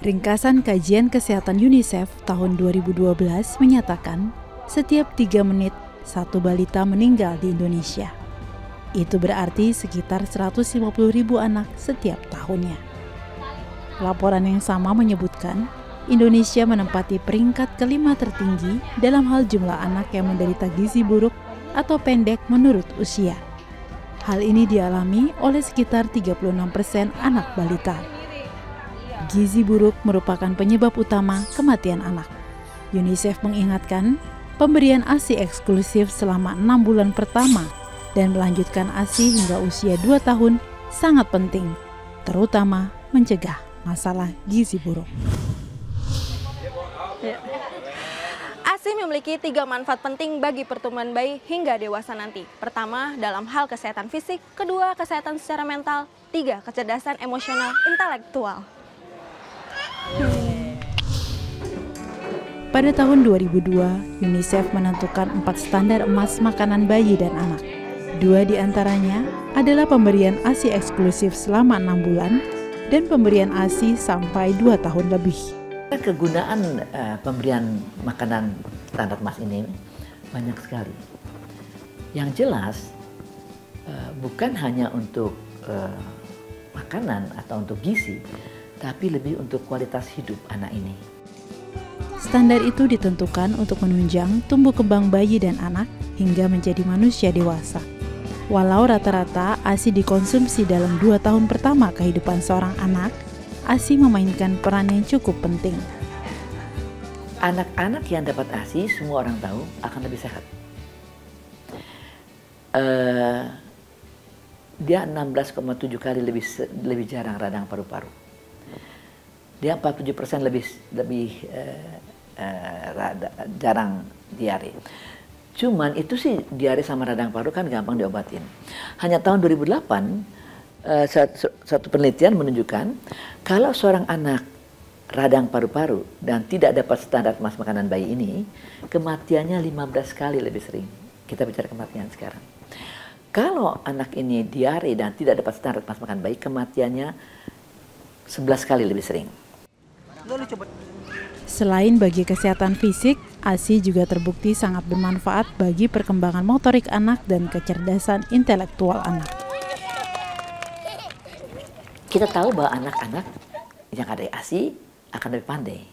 Ringkasan kajian kesehatan UNICEF tahun 2012 menyatakan setiap 3 menit satu balita meninggal di Indonesia. Itu berarti sekitar 150.000 anak setiap tahunnya. Laporan yang sama menyebutkan Indonesia menempati peringkat kelima tertinggi dalam hal jumlah anak yang menderita gizi buruk atau pendek menurut usia. Hal ini dialami oleh sekitar 36% anak balita. Gizi buruk merupakan penyebab utama kematian anak. UNICEF mengingatkan, pemberian ASI eksklusif selama 6 bulan pertama dan melanjutkan ASI hingga usia 2 tahun sangat penting, terutama mencegah masalah gizi buruk. ASI memiliki 3 manfaat penting bagi pertumbuhan bayi hingga dewasa nanti. Pertama, dalam hal kesehatan fisik. Kedua, kesehatan secara mental. 3, kecerdasan emosional intelektual. Pada tahun 2002, UNICEF menentukan 4 standar emas makanan bayi dan anak. 2 diantaranya adalah pemberian ASI eksklusif selama 6 bulan dan pemberian ASI sampai 2 tahun lebih. Kegunaan pemberian makanan standar emas ini banyak sekali. Yang jelas bukan hanya untuk makanan atau untuk gizi, tapi lebih untuk kualitas hidup anak ini. Standar itu ditentukan untuk menunjang tumbuh kembang bayi dan anak hingga menjadi manusia dewasa. Walau rata-rata ASI dikonsumsi dalam 2 tahun pertama kehidupan seorang anak, ASI memainkan peran yang cukup penting. Anak-anak yang dapat ASI, semua orang tahu, akan lebih sehat. Dia 16,7 kali lebih jarang radang paru-paru. Dia 47% lebih jarang diare. Cuman itu sih diare sama radang paru kan gampang diobatin. Hanya tahun 2008 satu penelitian menunjukkan kalau seorang anak radang paru-paru dan tidak dapat standar emas makanan bayi ini, kematiannya 15 kali lebih sering. Kita bicara kematian sekarang. Kalau anak ini diare dan tidak dapat standar emas makanan bayi, kematiannya 11 kali lebih sering. Selain bagi kesehatan fisik, ASI juga terbukti sangat bermanfaat bagi perkembangan motorik anak dan kecerdasan intelektual anak. Kita tahu bahwa anak-anak yang ada ASI akan lebih pandai.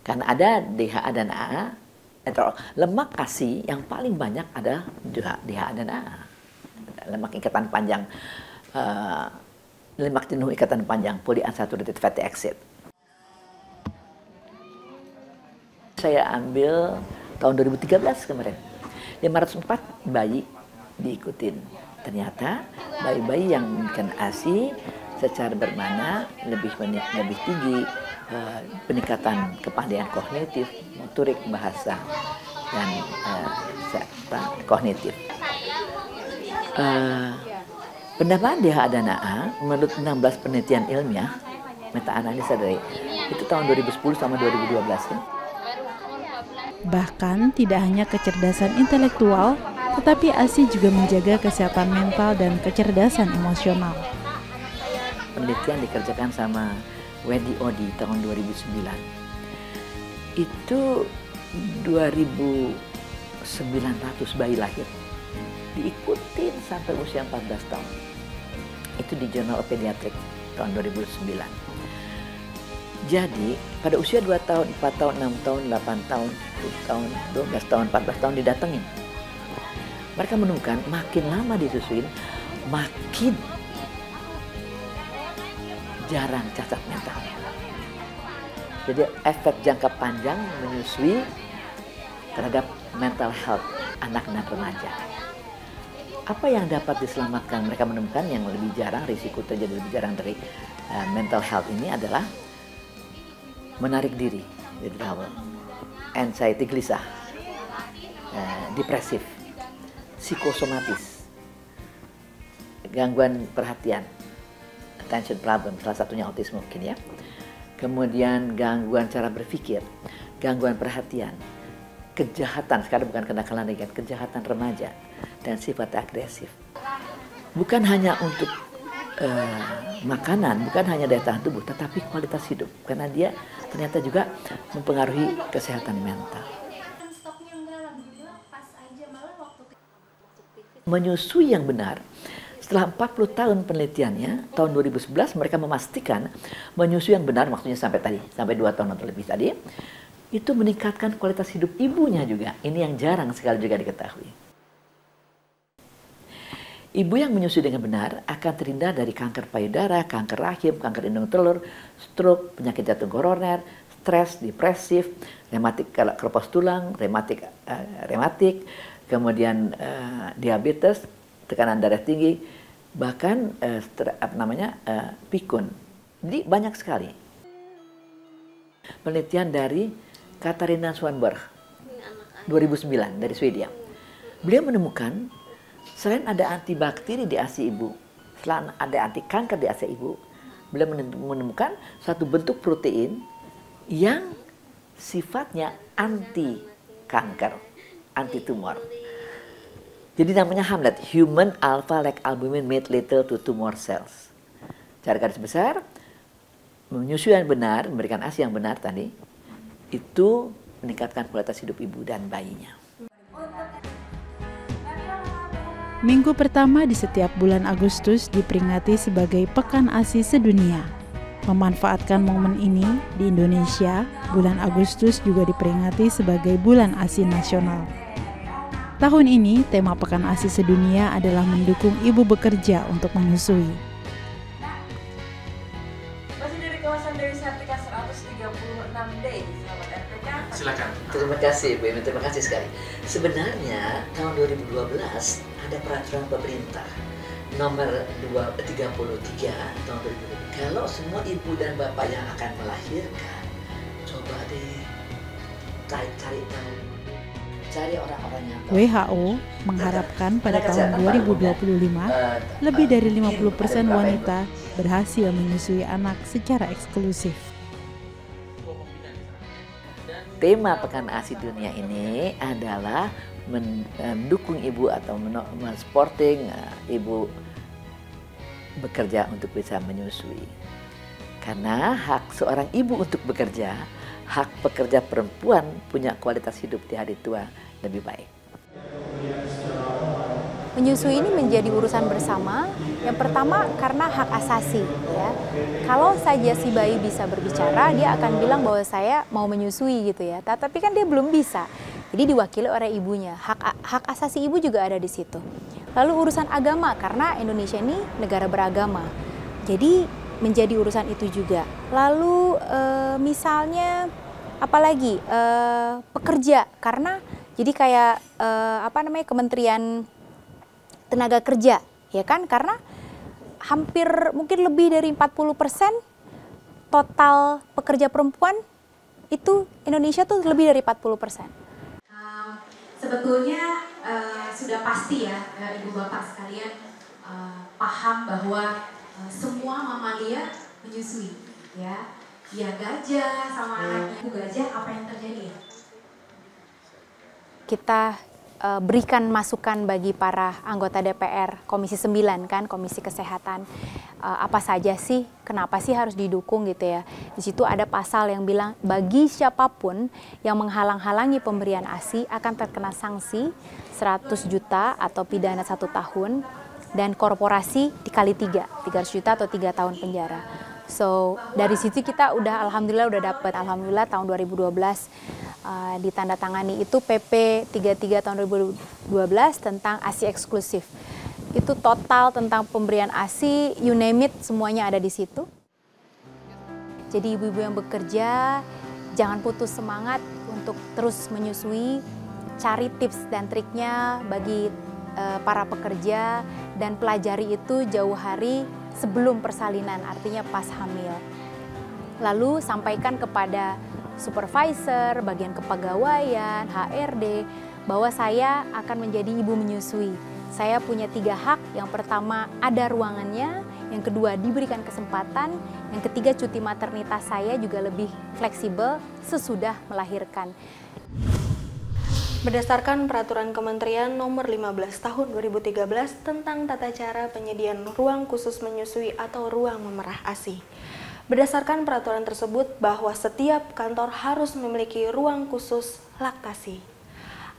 Karena ada DHA dan AA, atau lemak ASI yang paling banyak ada DHA dan AA. Lemak ikatan panjang, lemak jenuh ikatan panjang, polyunsaturated fatty acid. Saya ambil tahun 2013 kemarin, 504 bayi diikutin. Ternyata bayi-bayi yang makan ASI secara bermana lebih tinggi peningkatan kepandaian kognitif, motorik, bahasa, dan kognitif. Penambahan DHA dan AA menurut 16 penelitian ilmiah meta-analisa dari itu tahun 2010 sama 2012 kan. Bahkan tidak hanya kecerdasan intelektual, tetapi ASI juga menjaga kesehatan mental dan kecerdasan emosional. Penelitian dikerjakan sama Wendy Odi tahun 2009. Itu 2.900 bayi lahir. Diikutin sampai usia 14 tahun. Itu di Journal of Pediatrics tahun 2009. Jadi pada usia 2 tahun, 4 tahun, 6 tahun, 8 tahun, 10 tahun, 12 tahun, 14 tahun didatengin. Mereka menemukan makin lama disusuin, makin jarang cacat mental. Jadi efek jangka panjang menyusui terhadap mental health anak dan remaja. Apa yang dapat diselamatkan? Mereka menemukan yang lebih jarang, risiko terjadi lebih jarang dari mental health ini adalah menarik diri, anxiety, gelisah, depresif, psikosomatis, gangguan perhatian, attention problem, salah satunya autisme mungkin ya. Kemudian gangguan cara berpikir, gangguan perhatian, kejahatan, sekarang bukan kenakalan lagi, kejahatan remaja, dan sifat agresif. Bukan hanya untuk makanan bukan hanya daya tahan tubuh, tetapi kualitas hidup, karena dia ternyata juga mempengaruhi kesehatan mental. Menyusui yang benar, setelah 40 tahun penelitiannya, tahun 2011 mereka memastikan menyusui yang benar, maksudnya sampai 2 tahun atau lebih tadi, itu meningkatkan kualitas hidup ibunya juga. Ini yang jarang sekali juga diketahui. Ibu yang menyusui dengan benar akan terhindar dari kanker payudara, kanker rahim, kanker indung telur, stroke, penyakit jantung koroner, stres, depresif, rematik keropos tulang, rematik, kemudian diabetes, tekanan darah tinggi, bahkan pikun. Jadi banyak sekali. Penelitian dari Katarina Swanberg 2009 dari Swedia. Beliau menemukan selain ada antibakteri di ASI ibu, selain ada anti kanker di ASI ibu, beliau menemukan satu bentuk protein yang sifatnya anti kanker, anti tumor. Jadi namanya HAMLET, Human Alpha Like Albumin Made Lethal to Tumor Cells. Cara garis besar, menyusui yang benar, memberikan ASI yang benar tadi, itu meningkatkan kualitas hidup ibu dan bayinya. Minggu pertama di setiap bulan Agustus diperingati sebagai Pekan ASI Sedunia. Memanfaatkan momen ini, di Indonesia, bulan Agustus juga diperingati sebagai Bulan ASI Nasional. Tahun ini, tema Pekan ASI Sedunia adalah mendukung ibu bekerja untuk menyusui. Masih dari kawasan Dewi Sartika 136 Day, selamat RPK. Silakan. Terima kasih Bu Emi, terima kasih sekali. Sebenarnya tahun 2012 ada peraturan pemerintah nomor 33 tahun 2012. Kalau semua ibu dan bapak yang akan melahirkan, coba deh cari tahu, cari orang-orang yang tahu. WHO mengharapkan pada tahun 2025 lebih dari 50% wanita berhasil menyusui anak secara eksklusif. Tema Pekan ASI Dunia ini adalah mendukung ibu atau men-supporting ibu bekerja untuk bisa menyusui. Karena hak seorang ibu untuk bekerja, hak pekerja perempuan punya kualitas hidup di hari tua lebih baik. Menyusui ini menjadi urusan bersama. Yang pertama karena hak asasi, ya. Kalau saja si bayi bisa berbicara, dia akan bilang bahwa saya mau menyusui gitu ya. Tapi kan dia belum bisa. Jadi diwakili oleh ibunya. Hak asasi ibu juga ada di situ. Lalu urusan agama, karena Indonesia ini negara beragama. Jadi menjadi urusan itu juga. Lalu misalnya apalagi pekerja, karena jadi kayak Kementerian Tenaga Kerja, ya kan? Karena hampir mungkin lebih dari 40% total pekerja perempuan itu Indonesia tuh lebih dari 40%. Sebetulnya sudah pasti ya ibu bapak sekalian paham bahwa semua mamalia menyusui, ya. Ya gajah sama anaknya ibu gajah, apa yang terjadi ya? Kita berikan masukan bagi para anggota DPR Komisi 9 kan, Komisi Kesehatan, apa saja sih, kenapa sih harus didukung gitu ya. Di situ ada pasal yang bilang bagi siapapun yang menghalang-halangi pemberian ASI akan terkena sanksi 100 juta atau pidana 1 tahun dan korporasi dikali 300 juta atau 3 tahun penjara. So dari situ kita alhamdulillah udah dapat, alhamdulillah tahun 2012 ditandatangani itu PP 33 tahun 2012 tentang ASI eksklusif. Itu total tentang pemberian ASI, you name it, semuanya ada di situ. Jadi ibu-ibu yang bekerja, jangan putus semangat untuk terus menyusui, cari tips dan triknya bagi para pekerja dan pelajari itu jauh hari sebelum persalinan, artinya pas hamil. Lalu sampaikan kepada supervisor, bagian kepegawaian, HRD, bahwa saya akan menjadi ibu menyusui. Saya punya 3 hak, yang pertama ada ruangannya, yang kedua diberikan kesempatan, yang ketiga cuti maternitas saya juga lebih fleksibel sesudah melahirkan. Berdasarkan Peraturan Kementerian Nomor 15 Tahun 2013 tentang tata cara penyediaan ruang khusus menyusui atau ruang memerah ASI. Berdasarkan peraturan tersebut bahwa setiap kantor harus memiliki ruang khusus laktasi.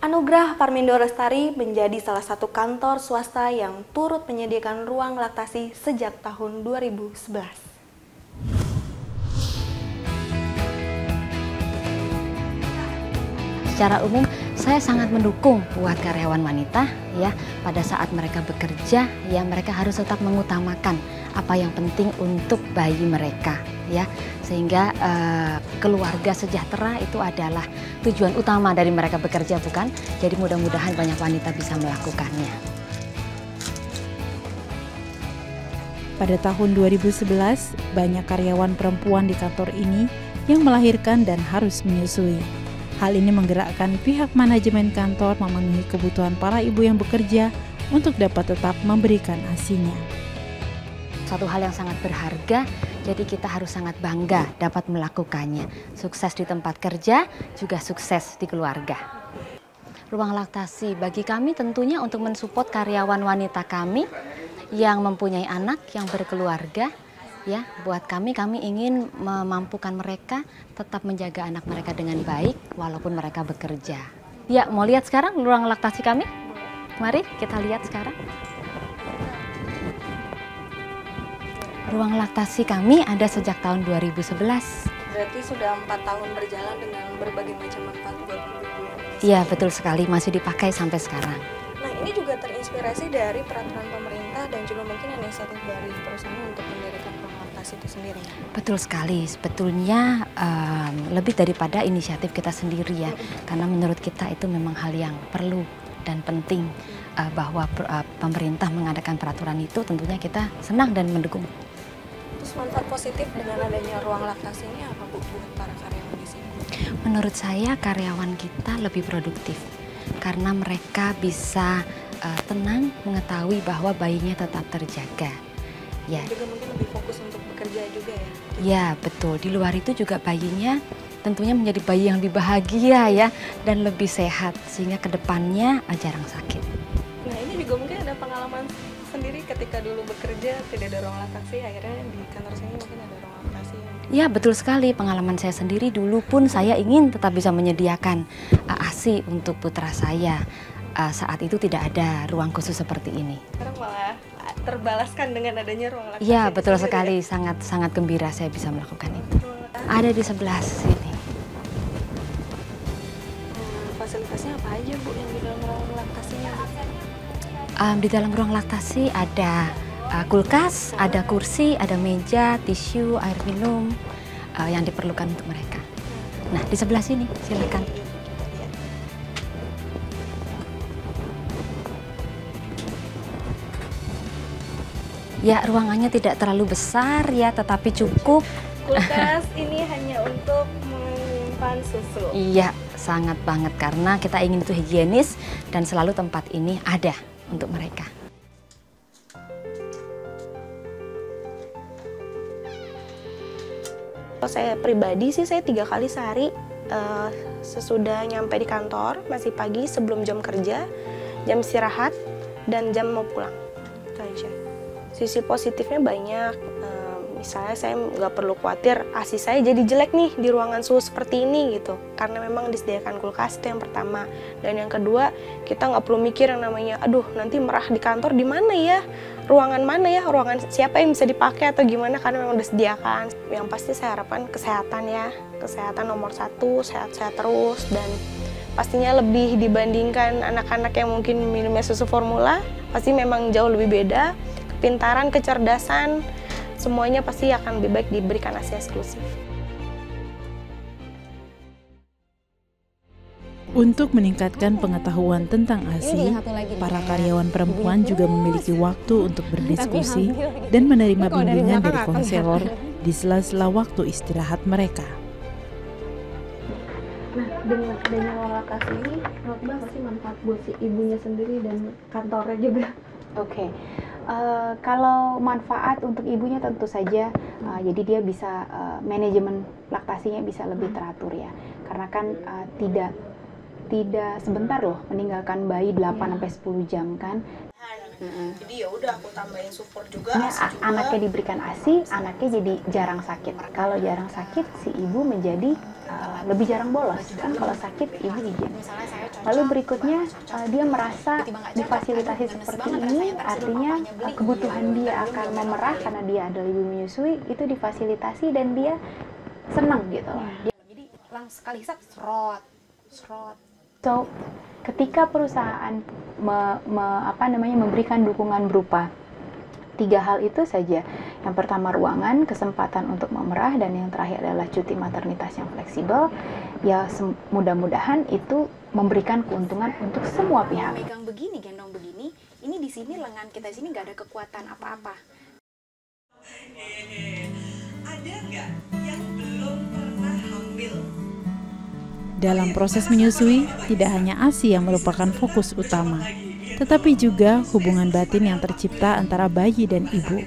Anugerah Parmindo Lestari menjadi salah satu kantor swasta yang turut menyediakan ruang laktasi sejak tahun 2011. Secara umum saya sangat mendukung buat karyawan wanita ya, pada saat mereka bekerja ya mereka harus tetap mengutamakan apa yang penting untuk bayi mereka ya, sehingga keluarga sejahtera itu adalah tujuan utama dari mereka bekerja, bukan? Jadi mudah-mudahan banyak wanita bisa melakukannya. Pada tahun 2011, banyak karyawan perempuan di kantor ini yang melahirkan dan harus menyusui. Hal ini menggerakkan pihak manajemen kantor memenuhi kebutuhan para ibu yang bekerja untuk dapat tetap memberikan ASI-nya. Satu hal yang sangat berharga, jadi kita harus sangat bangga dapat melakukannya. Sukses di tempat kerja, juga sukses di keluarga. Ruang laktasi bagi kami tentunya untuk mensupport karyawan wanita kami yang mempunyai anak, yang berkeluarga. Ya, buat kami ingin memampukan mereka tetap menjaga anak mereka dengan baik walaupun mereka bekerja. Ya, mau lihat sekarang ruang laktasi kami? Mari kita lihat sekarang. Ruang laktasi kami ada sejak tahun 2011. Berarti sudah 4 tahun berjalan dengan berbagai macam manfaat buat ibu-ibu. Iya, betul sekali, masih dipakai sampai sekarang. Nah, ini juga terinspirasi dari peraturan pemerintah dan juga mungkin inisiatif dari perusahaan untuk mendirikan ruang laktasi itu sendiri. Betul sekali, sebetulnya lebih daripada inisiatif kita sendiri ya, karena menurut kita itu memang hal yang perlu dan penting bahwa pemerintah mengadakan peraturan itu, tentunya kita senang dan mendukung. Terus manfaat positif dengan adanya ruang laktasi ini apa Bu buat para karyawan di sini? Menurut saya karyawan kita lebih produktif karena mereka bisa tenang mengetahui bahwa bayinya tetap terjaga. Ya. Juga mungkin lebih fokus untuk bekerja juga ya? Ya, betul. Di luar itu juga bayinya tentunya menjadi bayi yang lebih bahagia ya dan lebih sehat sehingga kedepannya jarang sakit. Nah, ini juga mungkin ada pengalaman sendiri ketika dulu bekerja tidak ada ruang laktasi, akhirnya di kantor sini mungkin ada ruang laktasi. Ya, betul sekali. Pengalaman saya sendiri dulu pun saya ingin tetap bisa menyediakan ASI untuk putra saya. Saat itu tidak ada ruang khusus seperti ini. Sekarang malah terbalaskan dengan adanya ruang laktasi. Ya, betul sekali. Sangat gembira saya bisa melakukan itu. Ada di sebelah sini. Fasilitasnya apa aja Bu yang di dalam ruang laktasinya? Di dalam ruang laktasi ada kulkas, ada kursi, ada meja, tisu, air minum yang diperlukan untuk mereka. Nah, di sebelah sini, silakan. Ya, ruangannya tidak terlalu besar ya, tetapi cukup. Kulkas ini hanya untuk menyimpan susu. Iya, sangat banget karena kita ingin itu higienis dan selalu tempat ini ada untuk mereka. Saya pribadi sih, saya 3 kali sehari sesudah nyampe di kantor, masih pagi sebelum jam kerja, jam istirahat, dan jam mau pulang. Itu aja. Sisi positifnya banyak, misalnya saya nggak perlu khawatir ASI saya jadi jelek nih di ruangan suhu seperti ini gitu, karena memang disediakan kulkas, itu yang pertama. Dan yang kedua, kita nggak perlu mikir yang namanya aduh nanti merah di kantor di mana ya, ruangan mana ya, ruangan siapa yang bisa dipakai atau gimana, karena memang disediakan. Yang pasti saya harapkan kesehatan ya, kesehatan nomor 1, sehat-sehat terus, dan pastinya lebih dibandingkan anak-anak yang mungkin minumnya susu formula, pasti memang jauh lebih beda. Kepintaran, kecerdasan, semuanya pasti akan lebih baik diberikan ASI eksklusif. Untuk meningkatkan pengetahuan tentang ASI, para karyawan perempuan juga memiliki waktu untuk berdiskusi dan menerima bimbingan dari konselor di sela-sela waktu istirahat mereka. Nah, dengan adanya ruang laktasi ini, menurut Mbak apa sih manfaat buat si ibunya sendiri dan kantornya juga? Oke. Kalau manfaat untuk ibunya tentu saja, jadi dia bisa manajemen laktasinya bisa lebih teratur ya, karena kan tidak tidak sebentar loh meninggalkan bayi 8-10 jam kan. Jadi ya udah aku tambahin support juga. Ini anaknya diberikan ASI, anaknya jadi jarang sakit. Kalau jarang sakit, si ibu menjadi lebih jarang bolos kan. Kalau sakit, ibu izin. Lalu berikutnya dia merasa difasilitasi seperti ini, artinya kebutuhan dia akan memerah karena dia adalah ibu menyusui, itu difasilitasi dan dia senang gitu loh. Jadi langsung sekali serot. So, ketika perusahaan memberikan dukungan berupa 3 hal itu saja. Yang pertama ruangan, kesempatan untuk memerah, dan yang terakhir adalah cuti maternitas yang fleksibel. Ya mudah-mudahan itu memberikan keuntungan untuk semua pihak. Megang begini, gendong begini, ini di sini lengan kita sini nggak ada kekuatan apa-apa. Ada nggak yang belum pernah hamil? Dalam proses menyusui, tidak hanya ASI yang merupakan fokus utama, tetapi juga hubungan batin yang tercipta antara bayi dan ibu.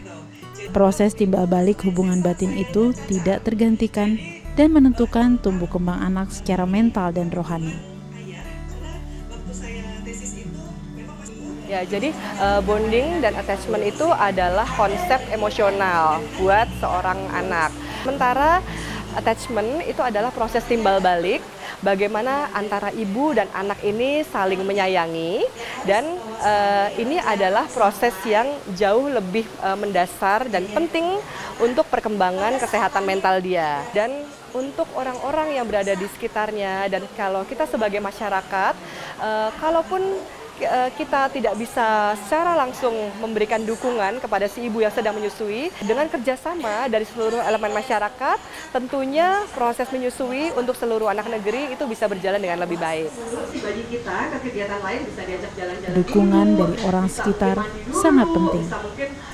Proses timbal balik hubungan batin itu tidak tergantikan dan menentukan tumbuh kembang anak secara mental dan rohani. Ya, jadi bonding dan attachment itu adalah konsep emosional buat seorang anak. Sementara attachment itu adalah proses timbal balik, bagaimana antara ibu dan anak ini saling menyayangi, dan ini adalah proses yang jauh lebih mendasar dan penting untuk perkembangan kesehatan mental dia. Dan untuk orang-orang yang berada di sekitarnya, dan kalau kita sebagai masyarakat, kalaupun kita tidak bisa secara langsung memberikan dukungan kepada si ibu yang sedang menyusui, dengan kerjasama dari seluruh elemen masyarakat, tentunya proses menyusui untuk seluruh anak negeri itu bisa berjalan dengan lebih baik. Bagi kita ke kegiatan lain bisa diajak jalan-jalan. Dukungan dari orang sekitar sangat penting,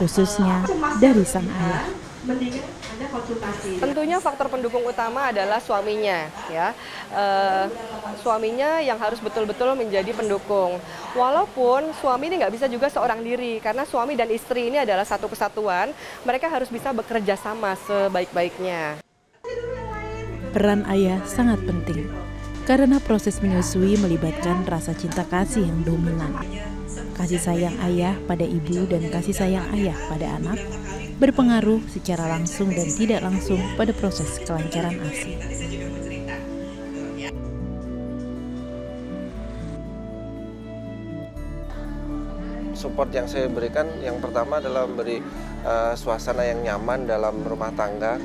khususnya dari sang ayah. Mendingan Anda konsultasi. Tentunya faktor pendukung utama adalah suaminya, ya. Suaminya yang harus betul-betul menjadi pendukung. Walaupun suami ini nggak bisa juga seorang diri, karena suami dan istri ini adalah satu kesatuan, mereka harus bisa bekerja sama sebaik-baiknya. Peran ayah sangat penting, karena proses menyusui melibatkan rasa cinta kasih yang dominan. Kasih sayang ayah pada ibu dan kasih sayang ayah pada anak berpengaruh secara langsung dan tidak langsung pada proses kelancaran ASI. Support yang saya berikan yang pertama adalah memberi suasana yang nyaman dalam rumah tangga.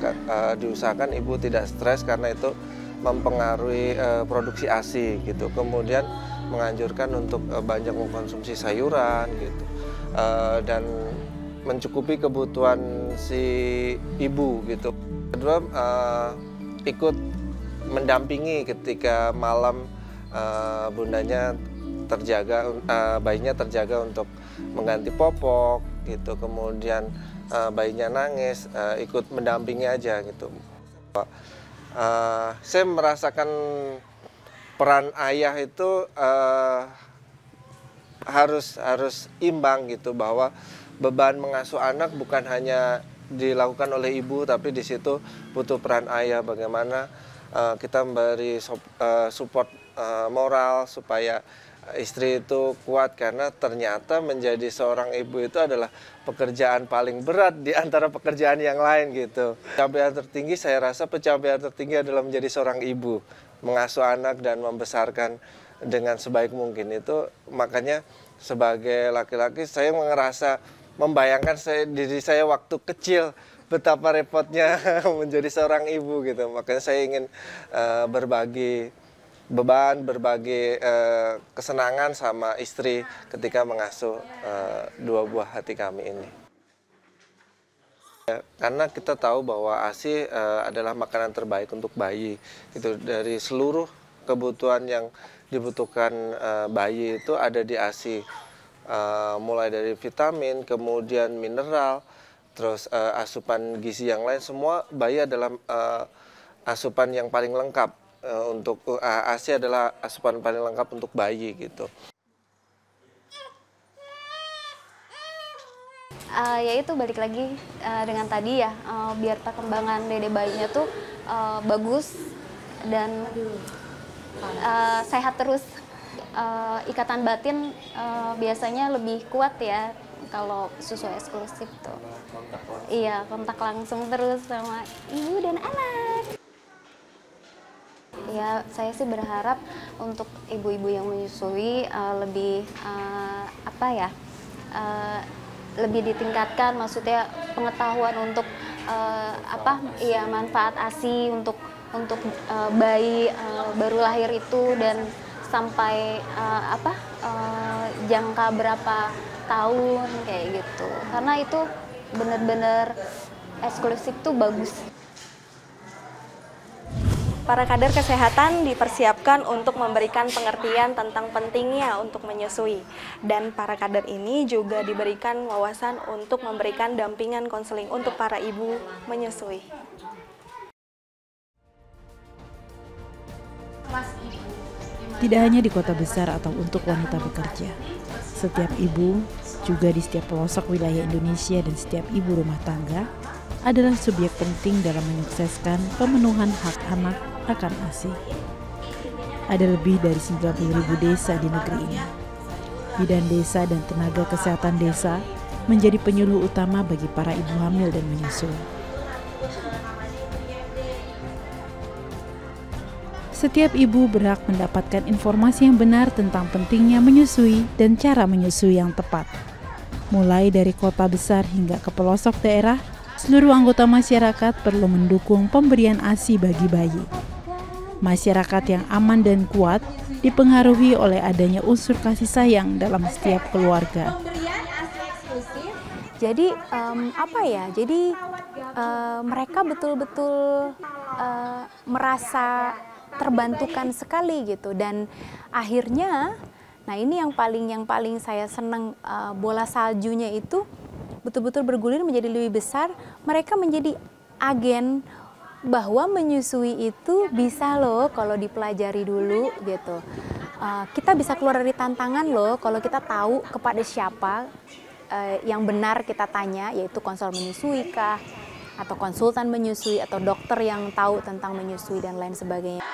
Diusahakan ibu tidak stres karena itu mempengaruhi produksi ASI gitu. Kemudian menganjurkan untuk banyak mengkonsumsi sayuran gitu, dan mencukupi kebutuhan si ibu gitu. Kedua, ikut mendampingi ketika malam bundanya terjaga, bayinya terjaga untuk mengganti popok gitu. Kemudian bayinya nangis, ikut mendampingi aja gitu. Saya merasakan peran ayah itu harus imbang gitu, bahwa beban mengasuh anak bukan hanya dilakukan oleh ibu, tapi di situ butuh peran ayah. Bagaimana kita memberi support moral supaya istri itu kuat, karena ternyata menjadi seorang ibu itu adalah pekerjaan paling berat di antara pekerjaan yang lain gitu. Pencapaian tertinggi, saya rasa pencapaian tertinggi adalah menjadi seorang ibu, mengasuh anak dan membesarkan dengan sebaik mungkin itu. Makanya sebagai laki-laki saya merasa membayangkan diri saya waktu kecil betapa repotnya menjadi seorang ibu gitu. Makanya saya ingin berbagi beban, berbagi kesenangan sama istri ketika mengasuh dua buah hati kami ini. Karena kita tahu bahwa ASI adalah makanan terbaik untuk bayi. Itu dari seluruh kebutuhan yang dibutuhkan bayi itu ada di ASI. Mulai dari vitamin, kemudian mineral, terus asupan gizi yang lain, semua bayi adalah asupan yang paling lengkap. Untuk ASI adalah asupan paling lengkap untuk bayi gitu. Ya itu balik lagi dengan tadi ya, biar perkembangan dede bayinya tuh bagus dan sehat terus. ikatan batin biasanya lebih kuat ya kalau susu eksklusif tuh. Iya, kontak langsung terus sama ibu dan anak. Ya, saya sih berharap untuk ibu-ibu yang menyusui lebih lebih ditingkatkan, maksudnya pengetahuan untuk manfaat ASI untuk bayi baru lahir itu dan sampai jangka berapa tahun kayak gitu. Karena itu benar-benar eksklusif tuh bagus. Para kader kesehatan dipersiapkan untuk memberikan pengertian tentang pentingnya untuk menyusui. Dan para kader ini juga diberikan wawasan untuk memberikan dampingan konseling untuk para ibu menyusui. Tidak hanya di kota besar atau untuk wanita bekerja, setiap ibu, juga di setiap pelosok wilayah Indonesia dan setiap ibu rumah tangga, adalah subjek penting dalam menyukseskan pemenuhan hak anak akan ASI. Ada lebih dari 90.000 desa di negeri ini. Bidan desa dan tenaga kesehatan desa menjadi penyuluh utama bagi para ibu hamil dan menyusui. Setiap ibu berhak mendapatkan informasi yang benar tentang pentingnya menyusui dan cara menyusui yang tepat. Mulai dari kota besar hingga ke pelosok daerah, seluruh anggota masyarakat perlu mendukung pemberian ASI bagi bayi. Masyarakat yang aman dan kuat dipengaruhi oleh adanya unsur kasih sayang dalam setiap keluarga. Jadi mereka betul-betul merasa terbantukan sekali gitu, dan akhirnya, nah ini yang paling saya senang, bola saljunya itu betul-betul bergulir menjadi lebih besar. Mereka menjadi agen bahwa menyusui itu bisa loh kalau dipelajari dulu gitu. Kita bisa keluar dari tantangan loh kalau kita tahu kepada siapa yang benar kita tanya, yaitu konselor menyusui kah, atau konsultan menyusui, atau dokter yang tahu tentang menyusui dan lain sebagainya.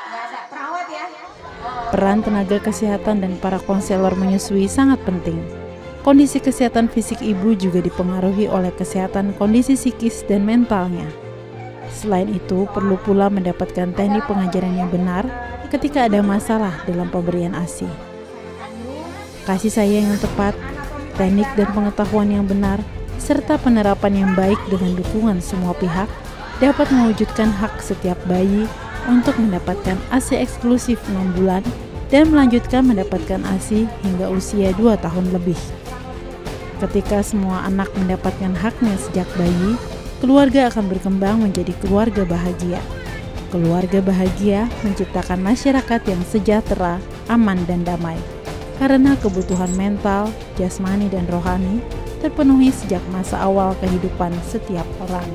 Peran tenaga kesehatan dan para konselor menyusui sangat penting. Kondisi kesehatan fisik ibu juga dipengaruhi oleh kesehatan kondisi psikis dan mentalnya. Selain itu, perlu pula mendapatkan teknik pengajaran yang benar ketika ada masalah dalam pemberian ASI. Kasih sayang yang tepat, teknik dan pengetahuan yang benar, serta penerapan yang baik dengan dukungan semua pihak dapat mewujudkan hak setiap bayi untuk mendapatkan ASI eksklusif 6 bulan dan melanjutkan mendapatkan ASI hingga usia 2 tahun lebih. Ketika semua anak mendapatkan haknya sejak bayi, keluarga akan berkembang menjadi keluarga bahagia. Keluarga bahagia menciptakan masyarakat yang sejahtera, aman, dan damai. Karena kebutuhan mental, jasmani, dan rohani terpenuhi sejak masa awal kehidupan setiap orang.